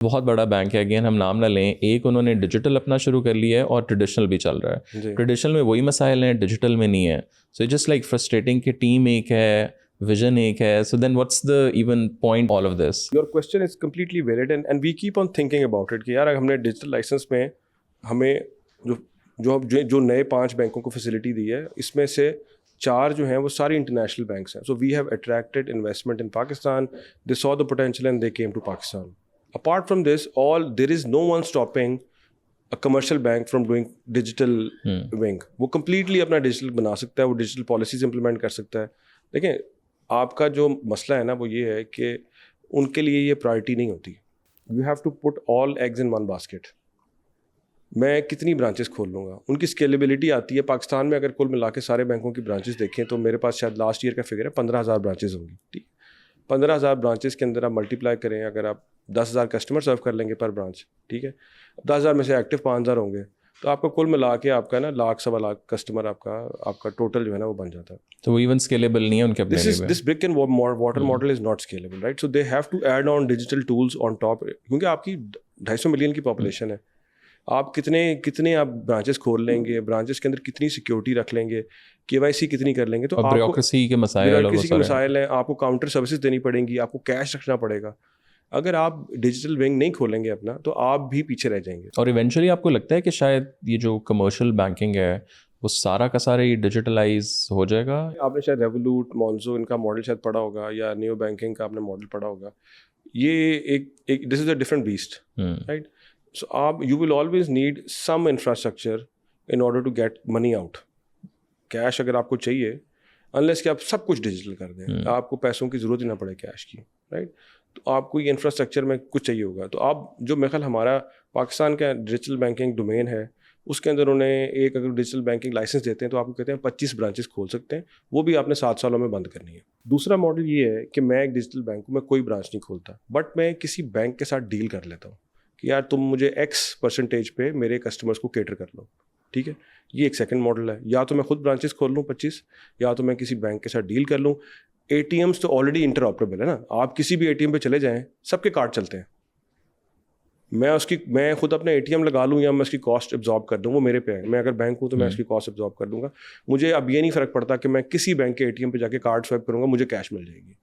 बहुत बड़ा बैंक है, अगेन हम नाम ना लें, एक उन्होंने डिजिटल अपना शुरू कर लिया है और ट्रेडिशनल भी चल रहा है। ट्रेडिशनल में वही मसाइल हैं, डिजिटल में नहीं है। सो जस्ट लाइक फ्रस्ट्रेटिंग कि टीम एक है, विजन एक है, so then what's the even point all of this? Your question is completely valid and we keep on thinking about it कि यार हमने डिजिटल लाइसेंस में हमें जो नए 5 बैंकों को फैसिलिटी दी है, इसमें से 4 जो हैं वो सारी इंटरनेशनल बैंक्स हैं। So we have attracted investment in Pakistan, they saw the potential and they came to Pakistan. Apart from this all there is no one stopping a commercial bank from doing digital wing. वो completely अपना digital बना सकता है, वो digital policies implement कर सकता है। देखें, आपका जो मसला है ना वो ये है कि उनके लिए ये प्रायोरिटी नहीं होती। You have to put all eggs in one basket. मैं कितनी ब्रांचेस खोल लूँगा, उनकी स्केलेबिलिटी आती है। पाकिस्तान में अगर कुल मिला के सारे बैंकों की ब्रांचेस देखें तो मेरे पास शायद लास्ट ईयर का फिगर है 15,000 ब्रांचेस होंगी। ठीक, 15,000 ब्रांचेस के अंदर आप मल्टीप्लाई करें, अगर आप 10,000 कस्टमर सर्व कर लेंगे पर ब्रांच, ठीक है, 10,000 में से एक्टिव 5,000 होंगे, तो आपका कुल मिला के आपका ना 1,00,000 सवा लाख कस्टमर आपका टोटल जो है ना वो बन जाता है। तो वो इवन स्केलेबल नहीं है उनके अपने लिए। This brick and water model is not scalable, right? So they have to add on digital tools on top, क्योंकि आपकी 250 मिलियन की पॉपुलेशन है। आप कितने आप ब्रांचेस खोल लेंगे, ब्रांचेस के अंदर कितनी सिक्योरिटी रख लेंगे, केवाईसी कितनी कर लेंगे, तो ब्यूरोक्रेसी के मसाइल हैं, आपको काउंटर सर्विसेज देनी पड़ेंगी, आपको कैश रखना पड़ेगा। अगर आप डिजिटल विंग नहीं खोलेंगे अपना तो आप भी पीछे रह जाएंगे। और इवेंचुअली आपको लगता है कि शायद ये जो कमर्शियल बैंकिंग है वो सारा का सारा ये डिजिटलाइज हो जाएगा? आपने शायद रेवोलूट, मॉन्जो इनका मॉडल शायद पढ़ा होगा, या नियो बैंकिंग का आपने मॉडल पढ़ा होगा। ये एक this is a different beast, right? So you will always need some infrastructure in order to get money out. Cash अगर आपको चाहिए, अनलेस कि आप सब कुछ डिजिटल कर दें, आपको पैसों की ज़रूरत ही ना पड़े कैश की, राइट? तो आपको ये इंफ्रास्ट्रक्चर में कुछ चाहिए होगा। तो आप जो मेरे ख्याल हमारा पाकिस्तान का डिजिटल बैंकिंग डोमेन है, उसके अंदर उन्हें एक अगर डिजिटल बैंकिंग लाइसेंस देते हैं तो आपको कहते हैं 25 ब्रांचेस खोल सकते हैं, वो भी आपने 7 सालों में बंद करनी है। दूसरा मॉडल ये है कि मैं एक डिजिटल बैंक हूँ, मैं कोई ब्रांच नहीं खोलता, बट मैं किसी बैंक के साथ डील कर लेता हूँ कि यार तुम मुझे X% पे मेरे कस्टमर्स को केटर कर लो, ठीक है? ये एक सेकंड मॉडल है। या तो मैं खुद ब्रांचेस खोल लूँ 25, या तो मैं किसी बैंक के साथ डील कर लूँ। ATMs तो ऑलरेडी इंटरऑपरेबल है ना, आप किसी भी ATM पे चले जाएं, सबके कार्ड चलते हैं। मैं खुद अपने ATM लगा लूँ या मैं उसकी कॉस्ट एब्जॉर्ब कर दूँ, वो मेरे पे है। मैं अगर बैंक हूँ तो मैं उसकी कॉस्ट एब्जॉर्ब कर दूंगा। मुझे अब ये नहीं फ़र्क पड़ता कि मैं किसी बैंक के ATM पे जाके कार्ड स्वाइप करूँगा, मुझे कैश मिल जाएगी।